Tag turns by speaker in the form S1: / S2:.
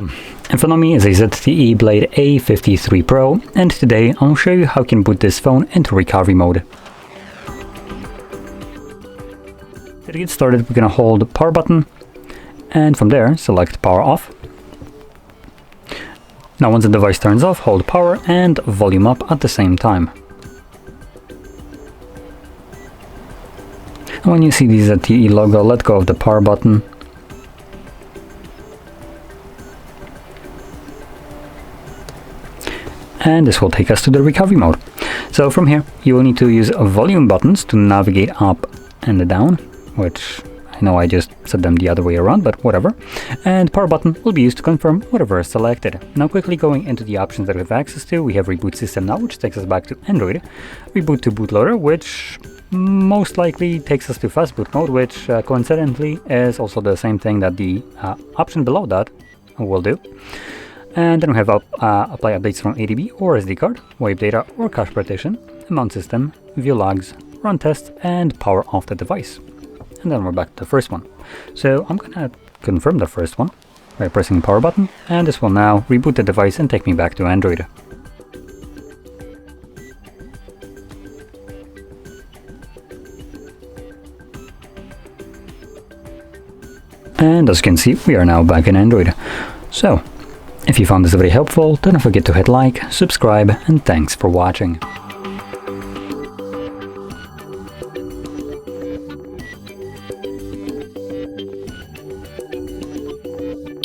S1: In front of me is a ZTE Blade A53 Pro, and today I'll show you how you can boot this phone into recovery mode. To get started, we're going to hold the power button, and from there select power off. Now once the device turns off, hold power and volume up at the same time. And when you see the ZTE logo, let go of the power button. And this will take us to the recovery mode. So from here, you will need to use volume buttons to navigate up and down, which I know I just set them the other way around, but whatever. And power button will be used to confirm whatever is selected. Now quickly going into the options that we have access to, we have reboot system now, which takes us back to Android. Reboot to bootloader, which most likely takes us to fast boot mode, which coincidentally is also the same thing that the option below that will do. And then we have apply updates from ADB or SD card, wipe data or cache partition, mount system, view logs, run tests, and power off the device. And then we're back to the first one. So I'm gonna confirm the first one by pressing the power button, and this will now reboot the device and take me back to Android. And as you can see, we are now back in Android. So, if you found this very helpful, don't forget to hit like, subscribe, and thanks for watching.